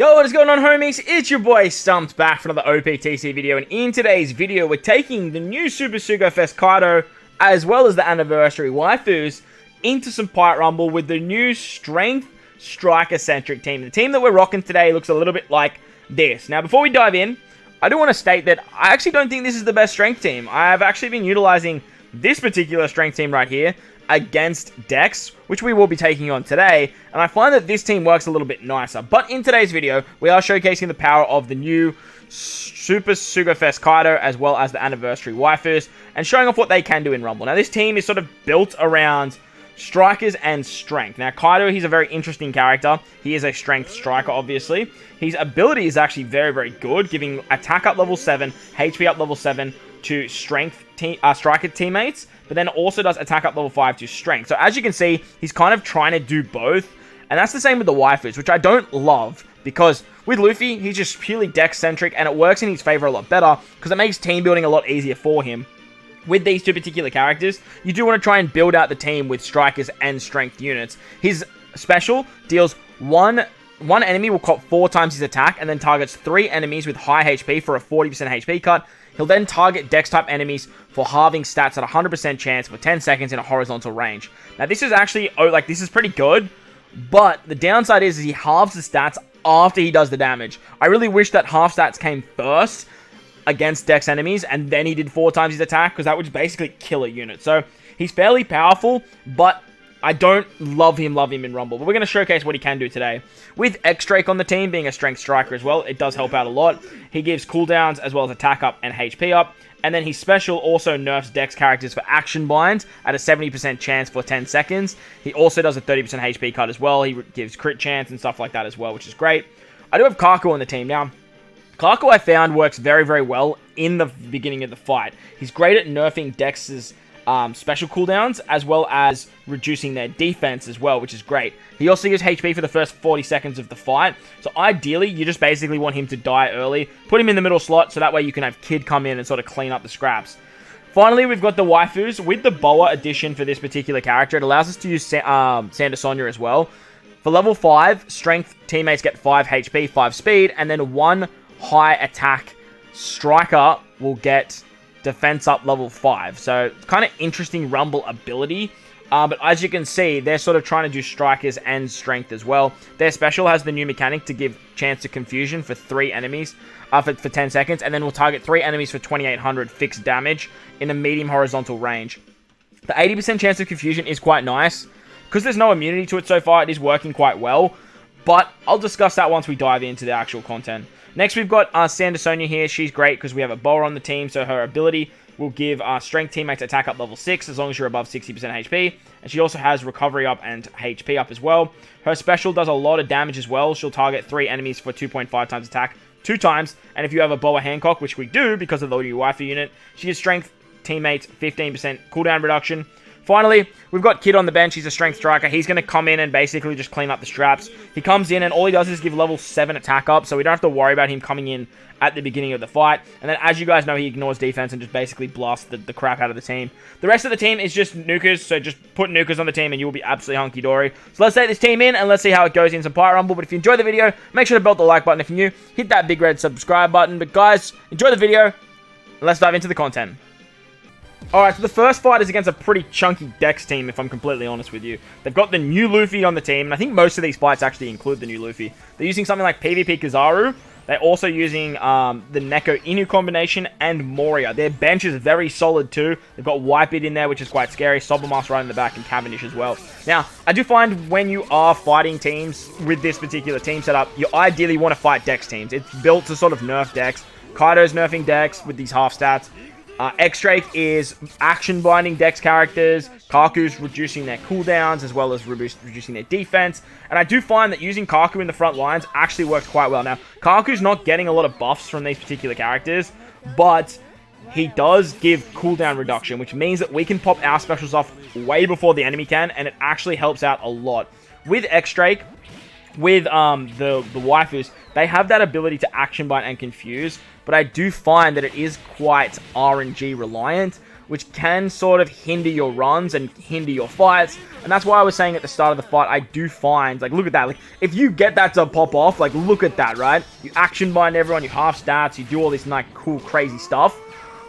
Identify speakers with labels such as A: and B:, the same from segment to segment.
A: Yo, what is going on, homies? It's your boy Stumped back for another OPTC video, and in today's video, we're taking the new Super Sugo Fest Kaido, as well as the anniversary waifus, into some Pirate Rumble with the new Strength Striker-centric team. The team that we're rocking today looks a little bit like this. Now, before we dive in, I do want to state that I actually don't think this is the best Strength team. I have actually been utilizing this particular Strength team right here against Dex, which we will be taking on today, and I find that this team works a little bit nicer. But in today's video, we are showcasing the power of the new Super Sugo Fest Kaido, as well as the anniversary waifus, and showing off what they can do in Rumble. Now, this team is sort of built around strikers and strength. Now, Kaido, he's a very interesting character. He is a strength striker, obviously. His ability is actually very, very good, giving attack up level 7, HP up level 7 to strength striker teammates, but then also does attack up level 5 to strength. So as you can see, he's kind of trying to do both, and that's the same with the waifus, which I don't love, because with Luffy, he's just purely dex-centric, and it works in his favor a lot better, because it makes team building a lot easier for him. With these two particular characters, you do want to try and build out the team with strikers and strength units. His special deals one enemy will cop 4 times his attack, and then targets 3 enemies with high HP for a 40% HP cut. He'll then target Dex-type enemies for halving stats at 100% chance for 10 seconds in a horizontal range. Now, this is actually, this is pretty good, but the downside is he halves the stats after he does the damage. I really wish that half stats came first against Dex enemies, and then he did 4 times his attack, because that would basically kill a unit. So, he's fairly powerful, but I don't love him in Rumble, but we're going to showcase what he can do today. With X-Drake on the team, being a strength striker as well, it does help out a lot. He gives cooldowns as well as attack up and HP up. And then his special also nerfs Dex characters for action binds at a 70% chance for 10 seconds. He also does a 30% HP cut as well. He gives crit chance and stuff like that as well, which is great. I do have Kaku on the team. Now, Kaku I found works very, very well in the beginning of the fight. He's great at nerfing Dex's special cooldowns, as well as reducing their defense as well, which is great. He also gives HP for the first 40 seconds of the fight, so ideally, you just basically want him to die early, put him in the middle slot, so that way you can have Kid come in and sort of clean up the scraps. Finally, we've got the waifus. With the Boa addition for this particular character, it allows us to use Sanda Sonya as well. For level 5, strength teammates get 5 HP, 5 speed, and then 1 high attack striker will get defense up level 5. So, kind of interesting Rumble ability. But as you can see, they're sort of trying to do strikers and strength as well. Their special has the new mechanic to give chance to confusion for 3 enemies for 10 seconds. And then will target 3 enemies for 2800 fixed damage in a medium horizontal range. The 80% chance of confusion is quite nice. Because there's no immunity to it so far, it is working quite well. But I'll discuss that once we dive into the actual content. Next, we've got Sanda Sonya here. She's great because we have a Boa on the team, so her ability will give our strength teammates attack up level 6 as long as you're above 60% HP. And she also has recovery up and HP up as well. Her special does a lot of damage as well. She'll target 3 enemies for 2.5 times attack 2 times. And if you have a Boa Hancock, which we do because of the new waifu unit, she gives strength teammates 15% cooldown reduction. Finally, we've got Kid on the bench. He's a strength striker. He's going to come in and basically just clean up the straps. He comes in and all he does is give level 7 attack up, so we don't have to worry about him coming in at the beginning of the fight. And then, as you guys know, he ignores defense and just basically blasts the crap out of the team. The rest of the team is just nukers, so just put nukers on the team and you'll be absolutely hunky-dory. So let's take this team in and let's see how it goes in some Pirate Rumble. But if you enjoyed the video, make sure to belt the like button if you're new. Hit that big red subscribe button. But guys, enjoy the video and let's dive into the content. Alright, so the first fight is against a pretty chunky Dex team, if I'm completely honest with you. They've got the new Luffy on the team, and I think most of these fights actually include the new Luffy. They're using something like PvP Kizaru. They're also using the Neko Inu combination and Moria. Their bench is very solid too. They've got Whitebeard in there, which is quite scary. Sobermas right in the back, and Cavendish as well. Now, I do find when you are fighting teams with this particular team setup, you ideally want to fight Dex teams. It's built to sort of nerf Dex. Kaido's nerfing Dex with these half stats. X-Drake is action binding Dex characters. Kaku's reducing their cooldowns as well as reducing their defense. And I do find that using Kaku in the front lines actually works quite well. Now, Kaku's not getting a lot of buffs from these particular characters, but he does give cooldown reduction, which means that we can pop our specials off way before the enemy can, and it actually helps out a lot. With X-Drake, with the waifus, they have that ability to action bind and confuse, but I do find that it is quite RNG reliant, which can sort of hinder your runs and hinder your fights. And that's why I was saying at the start of the fight, I do find, like, look at that. Like, if you get that to pop off, like, look at that, right? You action bind everyone, you half stats, you do all this, like, cool, crazy stuff.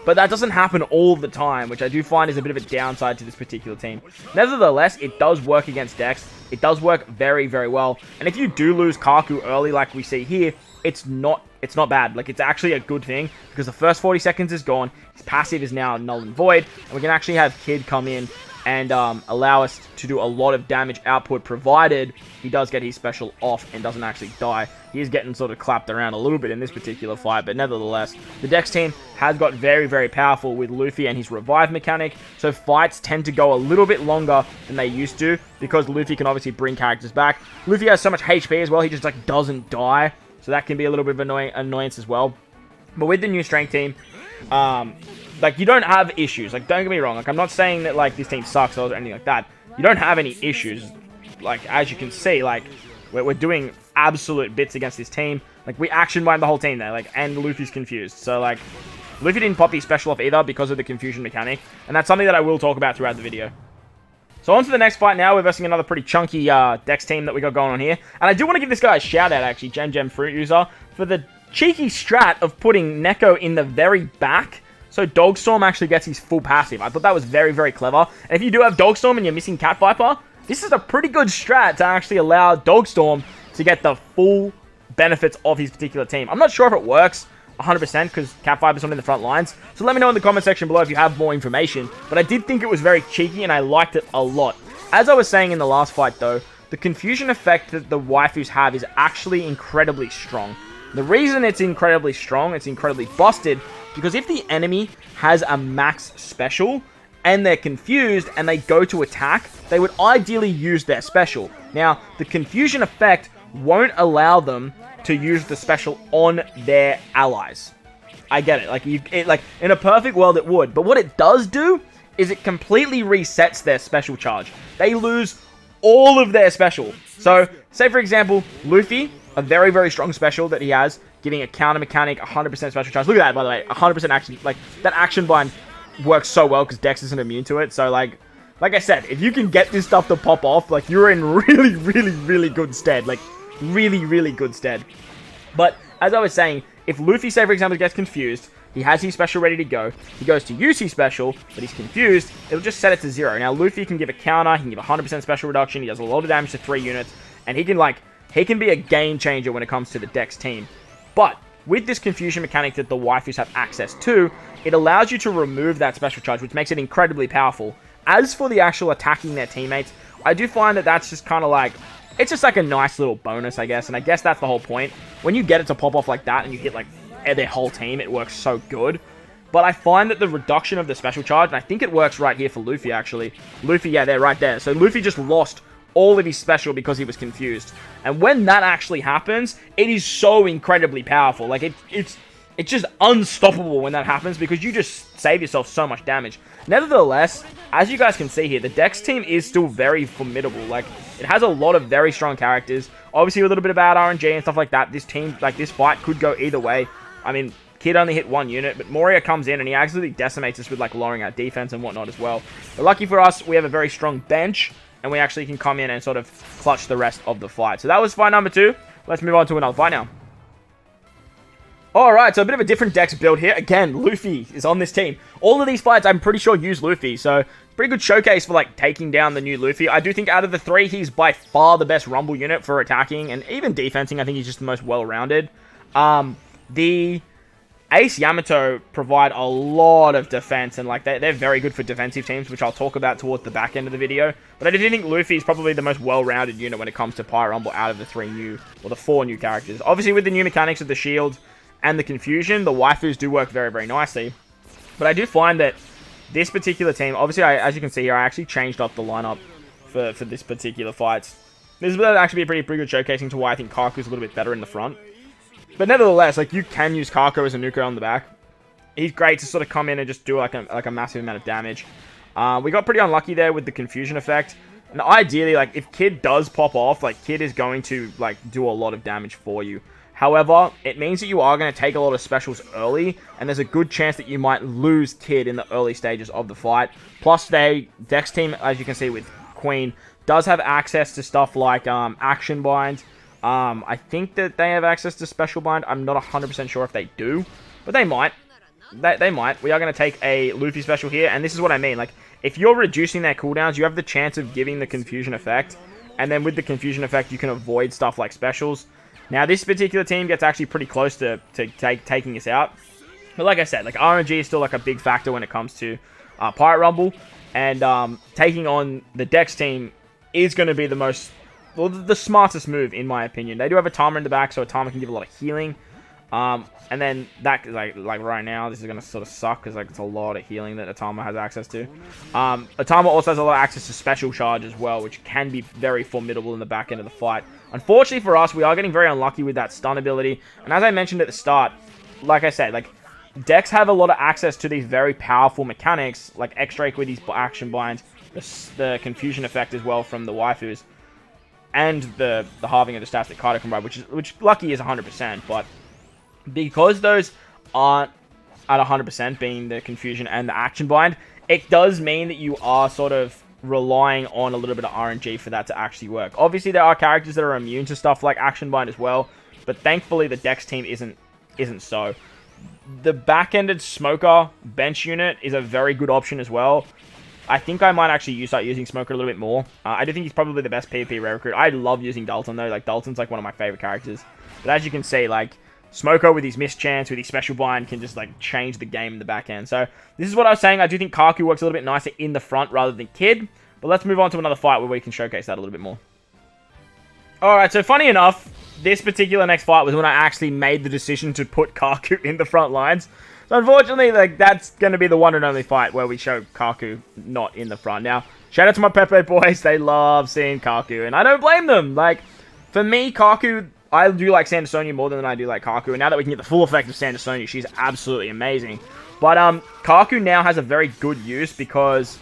A: But that doesn't happen all the time, which I do find is a bit of a downside to this particular team. Nevertheless, it does work against Dex. It does work very, very well. And if you do lose Kaku early, like we see here, it's not bad. Like, it's actually a good thing, because the first 40 seconds is gone. His passive is now null and void, and we can actually have Kid come in and allow us to do a lot of damage output, provided he does get his special off and doesn't actually die. He is getting sort of clapped around a little bit in this particular fight, but nevertheless, the Dex team has got very, very powerful with Luffy and his revive mechanic, so fights tend to go a little bit longer than they used to, because Luffy can obviously bring characters back. Luffy has so much HP as well, he just, like, doesn't die, so that can be a little bit of annoyance as well. But with the new strength team, like, you don't have issues. Like, don't get me wrong. Like, I'm not saying that, like, this team sucks or anything like that. You don't have any issues. Like, as you can see, like, we're doing absolute bits against this team. Like, we action bind the whole team there. Like, and Luffy's confused. So, like, Luffy didn't pop his special off either because of the confusion mechanic. And that's something that I will talk about throughout the video. So on to the next fight now. We're versing another pretty chunky Dex team that we got going on here. And I do want to give this guy a shout out, actually, Gem Fruit User, for the cheeky strat of putting Neko in the very back, so Dogstorm actually gets his full passive. I thought that was very, very clever. And if you do have Dogstorm and you're missing Cat Viper, this is a pretty good strat to actually allow Dogstorm to get the full benefits of his particular team. I'm not sure if it works 100% because Cat Viper's not in the front lines. So let me know in the comment section below if you have more information. But I did think it was very cheeky and I liked it a lot. As I was saying in the last fight though, the confusion effect that the waifus have is actually incredibly strong. The reason it's incredibly strong, it's incredibly busted, because if the enemy has a max special and they're confused and they go to attack, they would ideally use their special. Now, the confusion effect won't allow them to use the special on their allies. I get it. Like in a perfect world it would, but what it does do is it completely resets their special charge. They lose all of their special. So, say for example, Luffy, a very, very strong special that he has, giving a counter mechanic, 100% special charge. Look at that, by the way, 100% action. Like, that action bind works so well because Dex isn't immune to it. So, like I said, if you can get this stuff to pop off, like, you're in really, really, really good stead. Like, really, really good stead. But, as I was saying, if Luffy, say for example, gets confused, he has his special ready to go, he goes to use his special, but he's confused, it'll just set it to 0. Now, Luffy can give a counter, he can give 100% special reduction, he does a lot of damage to 3 units, and he can be a game changer when it comes to the Dex team. But with this confusion mechanic that the waifus have access to, it allows you to remove that special charge, which makes it incredibly powerful. As for the actual attacking their teammates, I do find that that's just kind of like, it's just like a nice little bonus, I guess, and I guess that's the whole point. When you get it to pop off like that and you hit like their whole team, it works so good. But I find that the reduction of the special charge, and I think it works right here for Luffy actually. Luffy, yeah, they're right there. So Luffy just lost all of his special because he was confused. And when that actually happens, it is so incredibly powerful. Like, it's just unstoppable when that happens because you just save yourself so much damage. Nevertheless, as you guys can see here, the Dex team is still very formidable. Like, it has a lot of very strong characters. Obviously, a little bit of bad RNG and stuff like that. This team, like, this fight could go either way. I mean, Kid only hit 1 unit, but Moria comes in and he absolutely decimates us with, like, lowering our defense and whatnot as well. But lucky for us, we have a very strong bench, and we actually can come in and sort of clutch the rest of the fight. So that was fight number 2. Let's move on to another fight now. Alright, so a bit of a different Dex build here. Again, Luffy is on this team. All of these fights, I'm pretty sure, use Luffy. So, pretty good showcase for, like, taking down the new Luffy. I do think out of the 3, he's by far the best Rumble unit for attacking and even defensing. I think he's just the most well-rounded. The AC Yamato provide a lot of defense, and like they're very good for defensive teams, which I'll talk about towards the back end of the video. But I do think Luffy is probably the most well-rounded unit when it comes to Pyro Rumble out of the 3 new, or the 4 new characters. Obviously, with the new mechanics of the shield and the confusion, the waifus do work very, very nicely. But I do find that this particular team, obviously, as you can see here, I actually changed up the lineup for this particular fight. This will actually be a pretty good showcasing to why I think Kaku's a little bit better in the front. But nevertheless, like, you can use Kako as a nuker on the back. He's great to sort of come in and just do like a massive amount of damage. We got pretty unlucky there with the confusion effect. And ideally, like, if Kid does pop off, like, Kid is going to, like, do a lot of damage for you. However, it means that you are going to take a lot of specials early, and there's a good chance that you might lose Kid in the early stages of the fight. Plus, Dex team, as you can see with Queen, does have access to stuff like Action Bind. I think that they have access to Special Bind. I'm not 100% sure if they do, but they might. They might. We are going to take a Luffy special here, and this is what I mean. Like, if you're reducing their cooldowns, you have the chance of giving the Confusion effect, and then with the Confusion effect, you can avoid stuff like specials. Now, this particular team gets actually pretty close to taking us out. But like I said, like RNG is still like a big factor when it comes to Pirate Rumble. And taking on the Dex team is going to be the smartest move, in my opinion. They do have a Atama in the back, so Atama can give a lot of healing. And then that, like right now, this is going to sort of suck because like it's a lot of healing that Atama has access to. Atama also has a lot of access to special charge as well, which can be very formidable in the back end of the fight. Unfortunately for us, we are getting very unlucky with that stun ability. And as I mentioned at the start, like I said, like Dex have a lot of access to these very powerful mechanics, like X-Drake with these action binds, the confusion effect as well from the waifus, and the halving of the stats that Kaido can provide, which lucky is 100%, but because those aren't at 100%, being the confusion and the action bind, it does mean that you are sort of relying on a little bit of RNG for that to actually work. Obviously, there are characters that are immune to stuff like action bind as well, but thankfully the Dex team isn't so. The back-ended Smoker bench unit is a very good option as well. I think I might actually start using Smoker a little bit more. I do think he's probably the best PvP rare recruit. I love using Dalton though. Like Dalton's like one of my favorite characters. But as you can see, like Smoker with his mischance, with his special bind, can just like change the game in the back end. So this is what I was saying. I do think Kaku works a little bit nicer in the front rather than Kid. But let's move on to another fight where we can showcase that a little bit more. Alright, so funny enough, this particular next fight was when I actually made the decision to put Kaku in the front lines. So unfortunately, like that's going to be the one and only fight where we show Kaku not in the front. Now, shout out to my Pepe boys. They love seeing Kaku, and I don't blame them. Like, for me, Kaku, I do like Sandersonia more than I do like Kaku. And now that we can get the full effect of Sandersonia, she's absolutely amazing. But Kaku now has a very good use because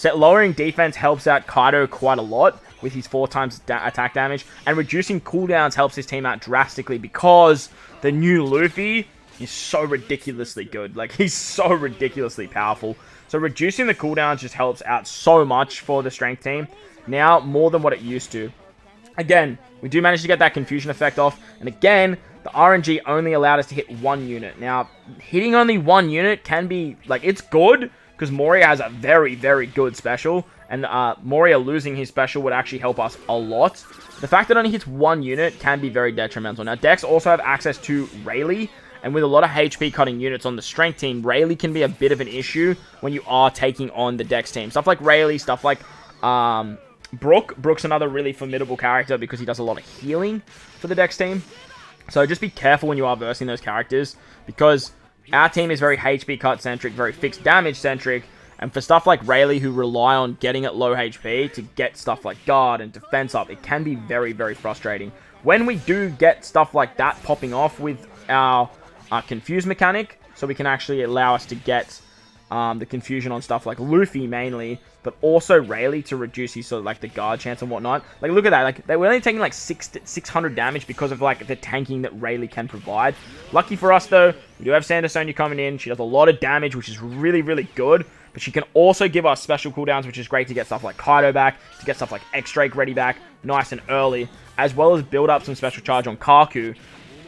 A: lowering defense helps out Kaido quite a lot with his 4 times attack damage, and reducing cooldowns helps his team out drastically because the new Luffy is so ridiculously good. Like, he's so ridiculously powerful. So reducing the cooldowns just helps out so much for the strength team. Now, more than what it used to. Again, we do manage to get that confusion effect off. And again, the RNG only allowed us to hit 1 unit. Now, hitting only 1 unit can be, like, it's good because Moria has a very, very good special. And Moria losing his special would actually help us a lot. The fact that it only hits 1 unit can be very detrimental. Now, Dex also have access to Rayleigh. And with a lot of HP cutting units on the strength team, Rayleigh can be a bit of an issue when you are taking on the Dex team. Stuff like Rayleigh, stuff like Brook. Brook's another really formidable character because he does a lot of healing for the Dex team. So just be careful when you are versing those characters, because our team is very HP cut centric, very fixed damage centric. And for stuff like Rayleigh, who rely on getting at low HP to get stuff like guard and defense up, it can be very, very frustrating. When we do get stuff like that popping off with our confuse mechanic, so we can actually allow us to get the confusion on stuff like Luffy mainly, but also Rayleigh to reduce his sort of like the guard chance and whatnot. Like, look at that. Like, they were only taking like 600 damage because of like the tanking that Rayleigh can provide. Lucky for us though, we do have Sandersonia coming in. She does a lot of damage, which is really, really good. But she can also give us special cooldowns, which is great to get stuff like Kaido back, to get stuff like X-Drake ready back, nice and early, as well as build up some special charge on Kaku.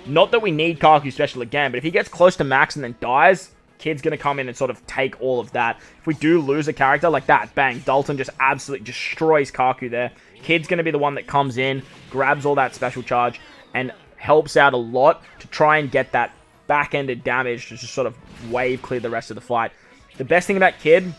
A: Not that we need Kaku special again, but if he gets close to max and then dies, Kid's going to come in and sort of take all of that. If we do lose a character like that, bang, Dalton just absolutely destroys Kaku there. Kid's going to be the one that comes in, grabs all that special charge, and helps out a lot to try and get that back-ended damage to just sort of wave clear the rest of the fight. The best thing about Kid,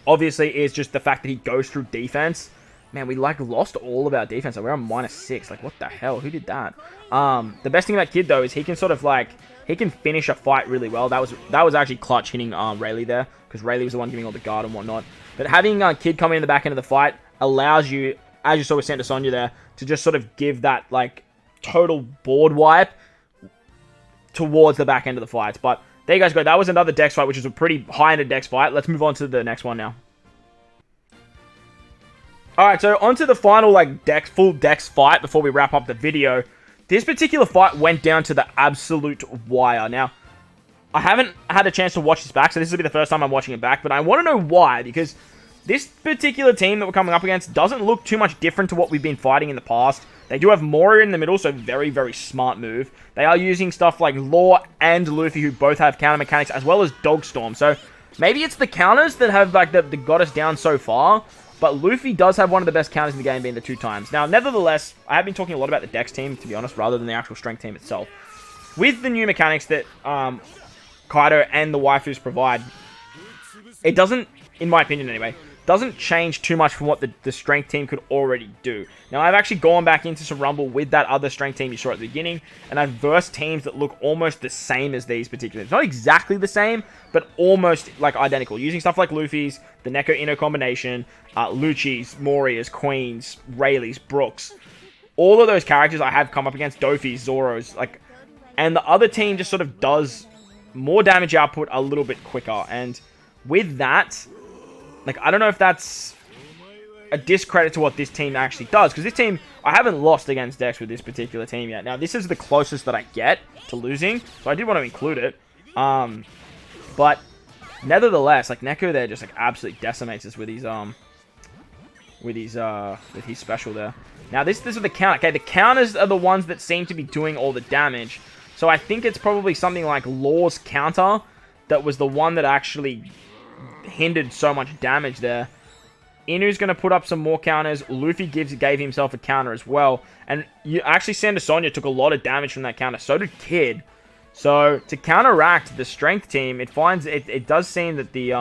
A: obviously, is just the fact that he goes through defense. Man, we like lost all of our defense. Like, we're on -6. Like, what the hell? Who did that? The best thing about Kid though is he can sort of like, he can finish a fight really well. That was actually clutch hitting Rayleigh there, because Rayleigh was the one giving all the guard and whatnot. But having Kid come in the back end of the fight allows you, as you saw with Sandersonia there, to just sort of give that like total board wipe towards the back end of the fights. But there you guys go. That was another Dex fight, which is a pretty high-ended Dex fight. Let's move on to the next one now. Alright, so onto the final like full Dex fight before we wrap up the video. this particular fight went down to the absolute wire. Now, I haven't had a chance to watch this back, so this will be the first time I'm watching it back, but I want to know why, because this particular team that we're coming up against doesn't look too much different to what we've been fighting in the past. They do have Moria in the middle, so very, very smart move. They are using stuff like Law and Luffy, who both have counter mechanics, as well as Dogstorm. So maybe it's the counters that have like that got us down so far. But Luffy does have one of the best counters in the game, being the 2 times. Now, nevertheless, I have been talking a lot about the Dex team, to be honest, rather than the actual strength team itself. With the new mechanics that Kaido and the waifus provide, it doesn't, in my opinion anyway, doesn't change too much from what the strength team could already do. Now, I've actually gone back into some Rumble with that other strength team you saw at the beginning, and I've versed teams that look almost the same as these particular. It's not exactly the same, but almost like identical. Using stuff like Luffy's, the Neko-Ino combination, Lucci's, Moria's, Queen's, Rayleigh's, Brooks. All of those characters I have come up against, Dofi's, Zoro's, like, and the other team just sort of does more damage output a little bit quicker. And with that, like, I don't know if that's a discredit to what this team actually does, because this team, I haven't lost against Dex with this particular team yet. Now, this is the closest that I get to losing, so I did want to include it. But nevertheless, like, Neko there just like absolutely decimates us with his special there. Now, this is the counter. Okay, the counters are the ones that seem to be doing all the damage. So I think it's probably something like Law's counter that was the one that actually hindered so much damage there. Inu's going to put up some more counters. Luffy gave himself a counter as well. And actually, Sanda Sonya took a lot of damage from that counter. So did Kid. So to counteract the strength team, it does seem that the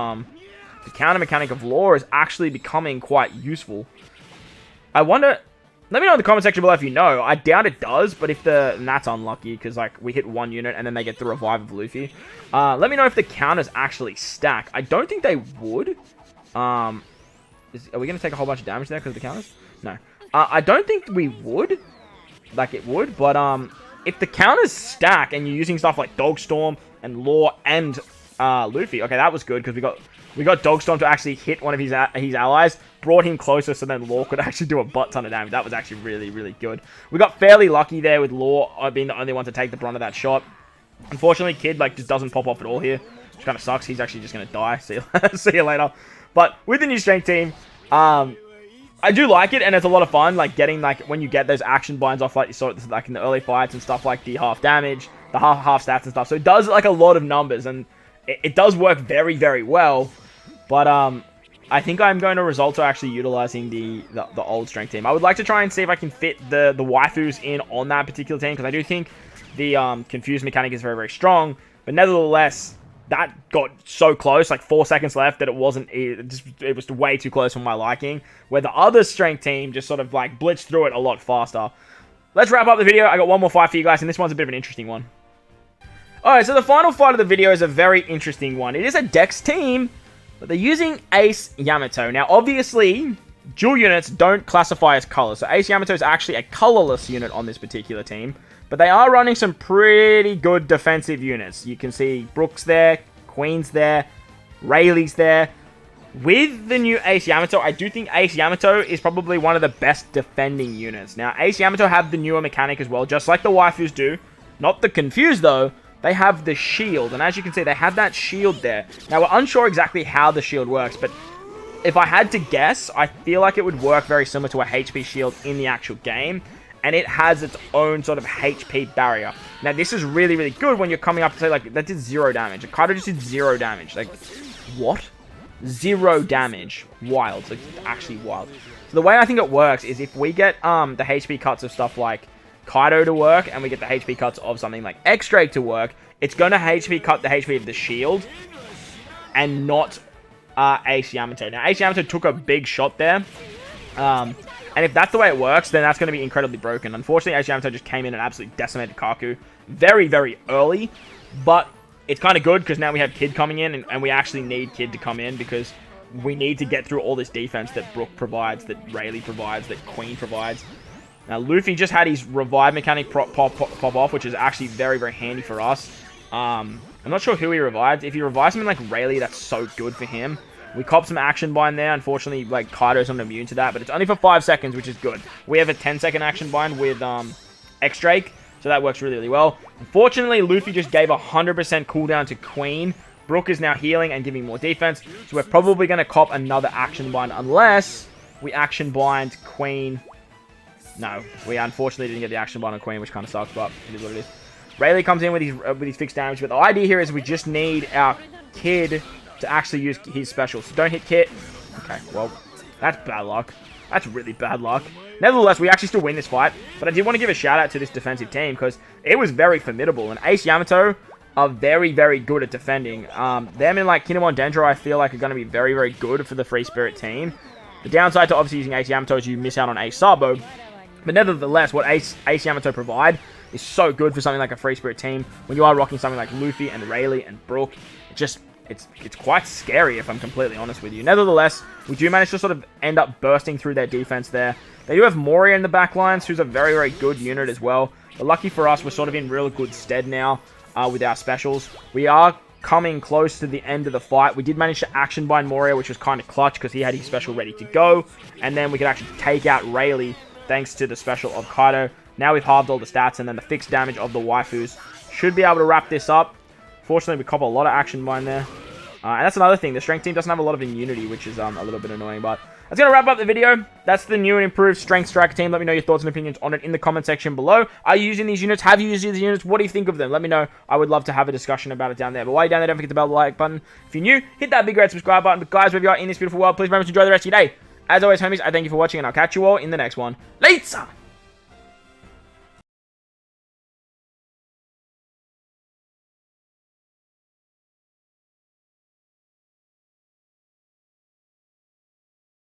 A: counter mechanic of Law is actually becoming quite useful. I wonder. Let me know in the comment section below if you know. I doubt it does, but and that's unlucky because like we hit 1 unit and then they get the revive of Luffy. Let me know if the counters actually stack. I don't think they would. Are we going to take a whole bunch of damage there because of the counters? No. I don't think we would. Like it would, but if the counters stack and you're using stuff like Dogstorm and Law and Luffy, okay, that was good because we got Dogstorm to actually hit one of his allies, brought him closer so then Law could actually do a butt ton of damage. That was actually really, really good. We got fairly lucky there with Law being the only one to take the brunt of that shot. Unfortunately, Kid like just doesn't pop off at all here, which kind of sucks. He's actually just going to die. See you later. But with the new strength team, I do like it, and it's a lot of fun, like getting like when you get those action binds off like you saw it like in the early fights and stuff, like the half damage, the half stats and stuff. So it does like a lot of numbers, and it does work very, very well. But I think I'm going to resort to actually utilizing the old strength team. I would like to try and see if I can fit the waifus in on that particular team, because I do think the confused mechanic is very, very strong. But nevertheless, that got so close, like 4 seconds left, that it wasn't. It was way too close for my liking. Where the other strength team just sort of like blitzed through it a lot faster. Let's wrap up the video. I got one more fight for you guys, and this one's a bit of an interesting one. Alright, so the final fight of the video is a very interesting one. It is a Dex team, but they're using Ace Yamato. Now, obviously, dual units don't classify as colors. So Ace Yamato is actually a colorless unit on this particular team. But they are running some pretty good defensive units. You can see Brooks there, Queen's there, Rayleigh's there. With the new Ace Yamato, I do think Ace Yamato is probably one of the best defending units. Now, Ace Yamato have the newer mechanic as well, just like the waifus do. Not the Confused, though. They have the shield, and as you can see, they have that shield there. Now, we're unsure exactly how the shield works, but if I had to guess, I feel like it would work very similar to a HP shield in the actual game, and it has its own sort of HP barrier. Now, this is really, really good when you're coming up to say, like, that did 0 damage. Kaido just did 0 damage. Like, what? 0 damage. Wild. Like, actually wild. So the way I think it works is if we get the HP cuts of stuff like Kaido to work, and we get the HP cuts of something like X-Drake to work, it's going to HP cut the HP of the shield, and not Ace Yamato. Now, Ace Yamato took a big shot there, and if that's the way it works, then that's going to be incredibly broken. Unfortunately, Ace Yamato just came in and absolutely decimated Kaku very, very early, but it's kind of good, because now we have Kid coming in, and we actually need Kid to come in, because we need to get through all this defense that Brook provides, that Rayleigh provides, that Queen provides. Now, Luffy just had his revive mechanic pop off, which is actually very, very handy for us. I'm not sure who he revived. If he revives something like Rayleigh, that's so good for him. We cop some action bind there. Unfortunately, like, Kaido's not immune to that, but it's only for 5 seconds, which is good. We have a 10-second action bind with X-Drake. So that works really, really well. Unfortunately, Luffy just gave 100% cooldown to Queen. Brook is now healing and giving more defense. So we're probably going to cop another action bind unless we action bind Queen. No, we unfortunately didn't get the action bind on Queen, which kind of sucks, but it is what it is. Rayleigh comes in with his fixed damage, but the idea here is we just need our Kid to actually use his special. So don't hit Kit. Okay, well, that's bad luck. That's really bad luck. Nevertheless, we actually still win this fight, but I did want to give a shout out to this defensive team because it was very formidable, and AC Yamato are very, very good at defending. Them and like Kinemon Dendro, I feel like are going to be very, very good for the Free Spirit team. The downside to obviously using AC Yamato is you miss out on Ace Sabo, but nevertheless, what Ace Yamato provide is so good for something like a Free Spirit team. When you are rocking something like Luffy and Rayleigh and Brook, it's quite scary if I'm completely honest with you. Nevertheless, we do manage to sort of end up bursting through their defense there. They do have Moria in the back lines, who's a very, very good unit as well. But lucky for us, we're sort of in real good stead now with our specials. We are coming close to the end of the fight. We did manage to action bind Moria, which was kind of clutch because he had his special ready to go. And then we could actually take out Rayleigh thanks to the special of Kaido. Now we've halved all the stats, and then the fixed damage of the waifus should be able to wrap this up. Fortunately, we cop a lot of action bind there. And that's another thing. The strength team doesn't have a lot of immunity, which is a little bit annoying. But that's going to wrap up the video. That's the new and improved Strength Striker team. Let me know your thoughts and opinions on it in the comment section below. Are you using these units? Have you used these units? What do you think of them? Let me know. I would love to have a discussion about it down there. But while you're down there, don't forget to bell the like button. If you're new, hit that big red subscribe button. But guys, wherever you are in this beautiful world, please remember to enjoy the rest of your day. As always, homies, I thank you for watching, and I'll catch you all in the next one. Later!